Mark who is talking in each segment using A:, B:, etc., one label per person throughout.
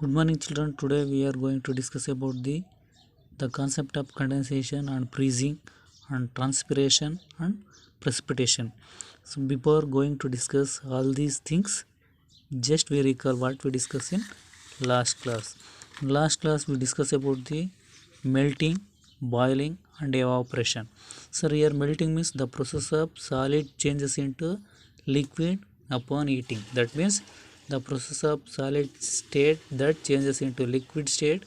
A: Good morning, children. Today we are going to discuss about the concept of condensation and freezing and transpiration and precipitation. So before going to discuss all these things, just we recall what we discussed in last class. In last class we discussed about the melting, boiling and evaporation. So here melting means the process of solid changes into liquid upon heating. That means the process of solid state that changes into liquid state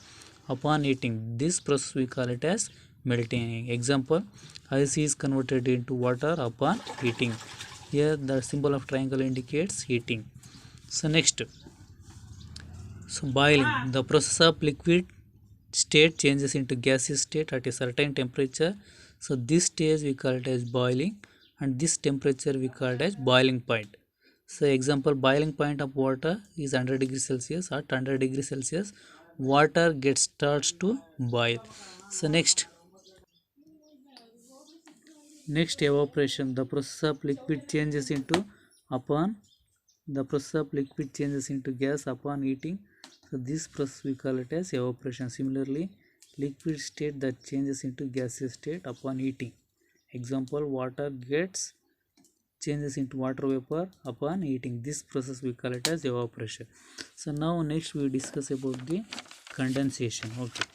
A: upon heating. This process we call it as melting. Example, ice is converted into water upon heating. Here the symbol of triangle indicates heating. So next, boiling, the process of liquid state changes into gaseous state at a certain temperature. So this stage we call it as boiling, and this temperature we call it as boiling point. So example, boiling point of water is 100 degrees Celsius. At 100 degrees Celsius water gets starts to boil. So next evaporation, the process of liquid changes into upon the process of liquid changes into gas upon heating. So this process we call it as evaporation. Similarly, liquid state that changes into gaseous state upon heating. Example, water gets changes into water vapor upon heating. This process we call it as evaporation. So now next we discuss about the condensation. Okay,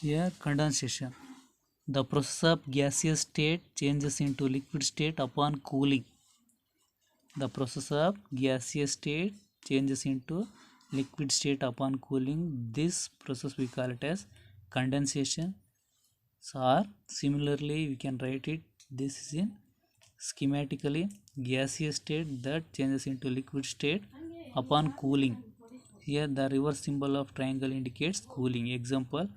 A: here condensation, the process of gaseous state changes into liquid state upon cooling. The process of gaseous state changes into liquid state upon cooling. This process we call it as condensation. Or similarly we can write it, this is in schematically gaseous state that changes into liquid state upon cooling. Here the reverse symbol of triangle indicates cooling. Example,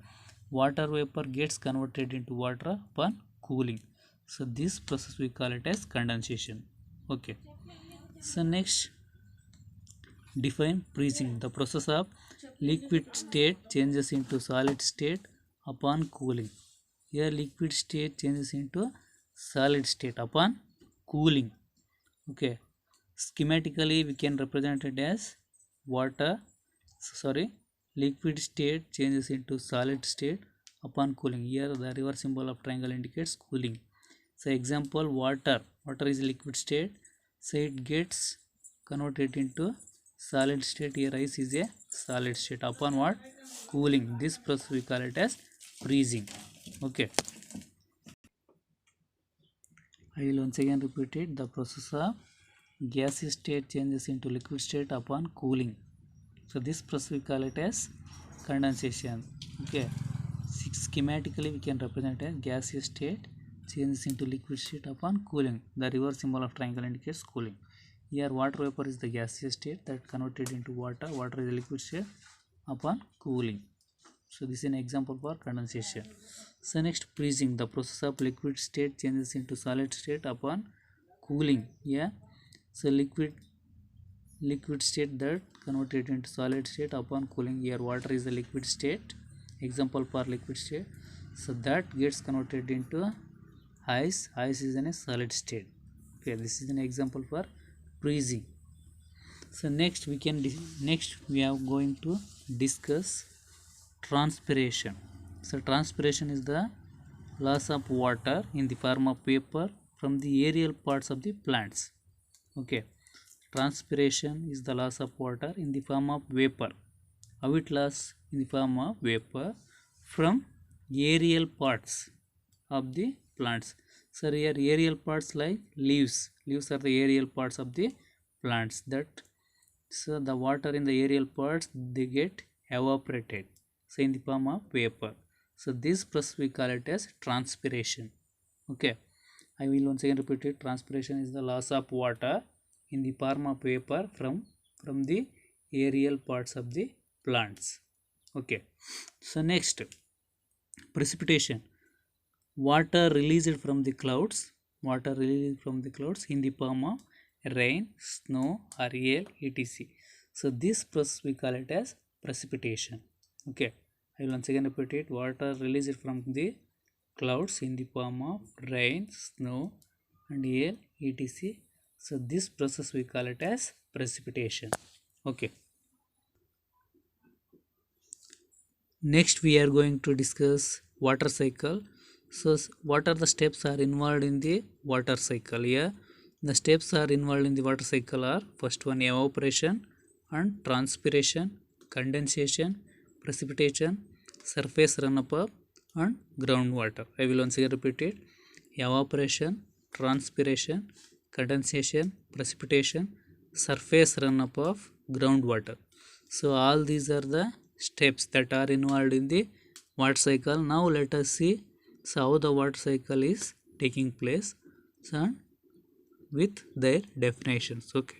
A: water vapor gets converted into water upon cooling. So this process we call it as condensation. Okay. So next, define freezing, the process of liquid state changes into solid state upon cooling. Here liquid state changes into solid state upon cooling. Okay, schematically we can represent it as water, liquid state changes into solid state upon cooling. Here the reverse symbol of triangle indicates cooling. So example, water is liquid state, so it gets converted into solid state. Here ice is a solid state upon what? Cooling. This process we call it as freezing. Okay, I will once again repeat it. The process of gaseous state changes into liquid state upon cooling. So this process we call it as condensation. Okay, schematically we can represent as gaseous state changes into liquid state upon cooling. The reverse symbol of triangle indicates cooling. Here water vapor is the gaseous state that converted into water. Water is a liquid state upon cooling. So this is an example for condensation. So next, freezing, the process of liquid state changes into solid state upon cooling. Yeah, so liquid state that converted into solid state upon cooling. Here water is the liquid state, example for liquid state, so that gets converted into ice is in a solid state. Okay, this is an example for freezing. So next we are going to discuss transpiration. So transpiration is the loss of water in the form of vapor from the aerial parts of the plants. Okay, transpiration is the loss of water in the form of vapor. How it loss? In the form of vapor from aerial parts of the plants. So here aerial parts like leaves are the aerial parts of the plants. That so the water in the aerial parts, they get evaporated, so in the form of vapor. So this process we call it as transpiration. Okay, I will once again repeat it. Transpiration is the loss of water in the form of vapor from the aerial parts of the plants. Okay, so next, precipitation, water released from the clouds in the form of rain, snow or hail, etc. So this process we call it as precipitation. Okay, I will once again repeat it. Water released from the clouds in the form of rain, snow and hail, etc. So this process we call it as precipitation. Okay, Next we are going to discuss water cycle. So what are the steps are involved in the water cycle? Here the steps are involved in the water cycle are: first one, evaporation and transpiration, condensation, precipitation, surface runoff, and groundwater. I will once again repeat it: evaporation, transpiration, condensation, precipitation, surface runoff of groundwater. So all these are the steps that are involved in the water cycle. Now let us see how the water cycle is taking place and with their definitions. Okay,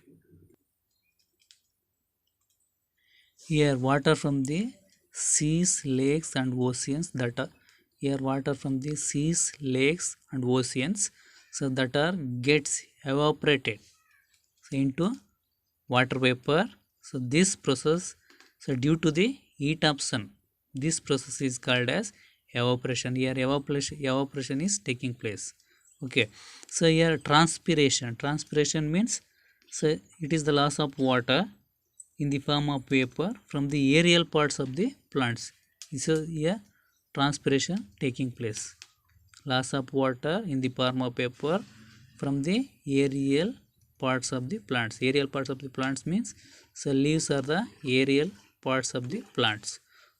A: here water from the seas, lakes and oceans that are here water from the seas, lakes and oceans, so that are gets evaporated into water vapor. So this process, so due to the heat of sun, this process is called as evaporation. Here evaporation is taking place. Okay, so here transpiration means, so it is the loss of water in the form of vapor from the aerial parts of the plants. So here transpiration taking place, loss of water in the form of vapor from the aerial parts of the plants. Aerial parts of the plants means, so leaves are the aerial parts of the plants.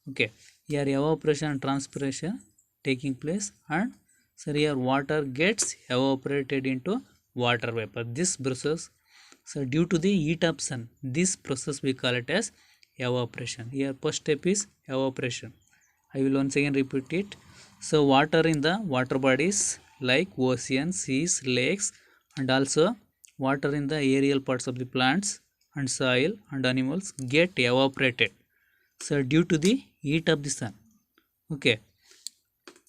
A: Okay, here evaporation and transpiration taking place, and so here water gets evaporated into water vapor. This process, so due to the heat of sun, this process we call it as evaporation. Here first step is evaporation. I will once again repeat it. So water in the water bodies like oceans, seas, lakes, and also water in the aerial parts of the plants and soil and animals get evaporated. So due to the heat of the sun. Okay,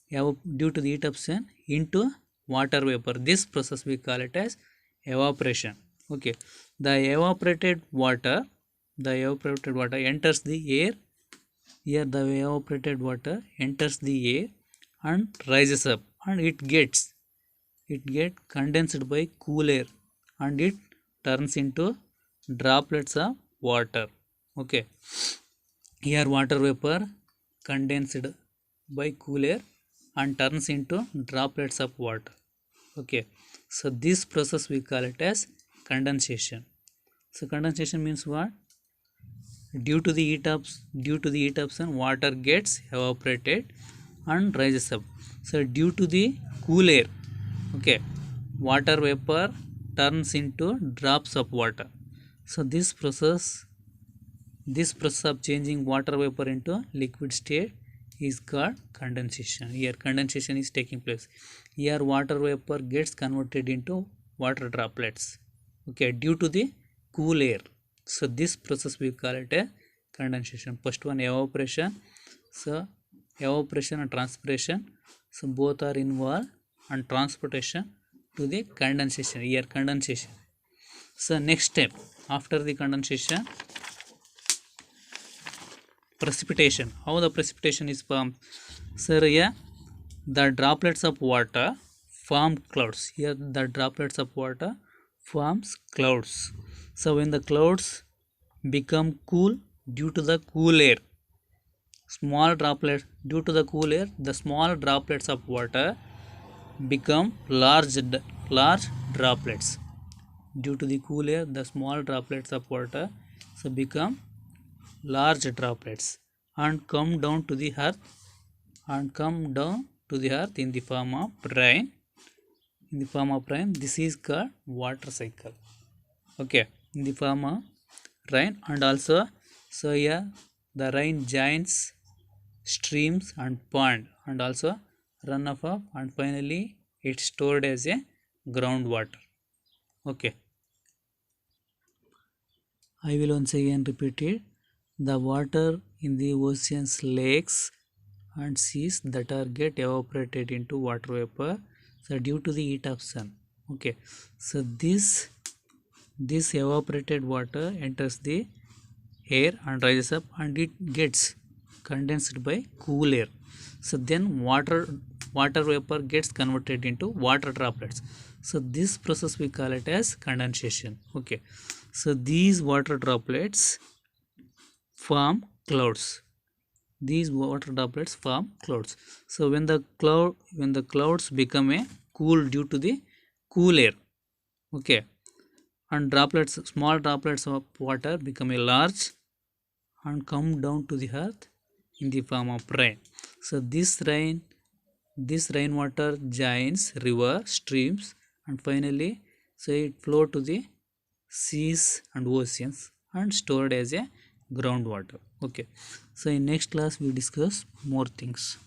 A: due to the heat of sun into water vapor. This process we call it as evaporation. Okay, the evaporated water enters the air. Here the evaporated water enters the air and rises up, and it gets condensed by cool air, and it turns into droplets of water. Okay, here water vapor condensed by cool air and turns into droplets of water. Okay, so this process we call it as condensation. So condensation means what? Due to the heat of sun, water gets evaporated and rises up. So due to the cool air, okay, water vapor turns into drops of water. So this process of changing water vapor into liquid state is called condensation. Here condensation is taking place. Here water vapor gets converted into water droplets. Okay, due to the cool air. So this process we call it a condensation. First one, evaporation. So evaporation and transpiration, so both are involved, and transportation to the condensation. Here condensation. So next step after the condensation, precipitation. How the precipitation is formed? So here the droplets of water form clouds. Here the droplets of water forms clouds. So when the clouds become cool due to the cool air, small droplets, due to the cool air, the small droplets of water become large droplets. Due to the cool air, the small droplets of water so become large droplets and come down to the earth in the form of rain. This is called water cycle. Okay, in the form of rain, and also so here the rain joins streams and pond, and also runoff of, and finally it's stored as a groundwater. Okay, I will once again repeat it. The water in the oceans, lakes and seas that are get evaporated into water vapor, so due to the heat of sun. Okay, so this evaporated water enters the air and rises up, and it gets condensed by cool air. So then water vapor gets converted into water droplets. So this process we call it as condensation. Okay, so these water droplets form clouds. these water droplets form clouds. So when the clouds become a cool due to the cool air, okay, and small droplets of water become a large and come down to the earth in the form of rain. So this rainwater joins river, streams, and finally, so it flow to the seas and oceans and stored as a groundwater. Okay. So in next class we discuss more things.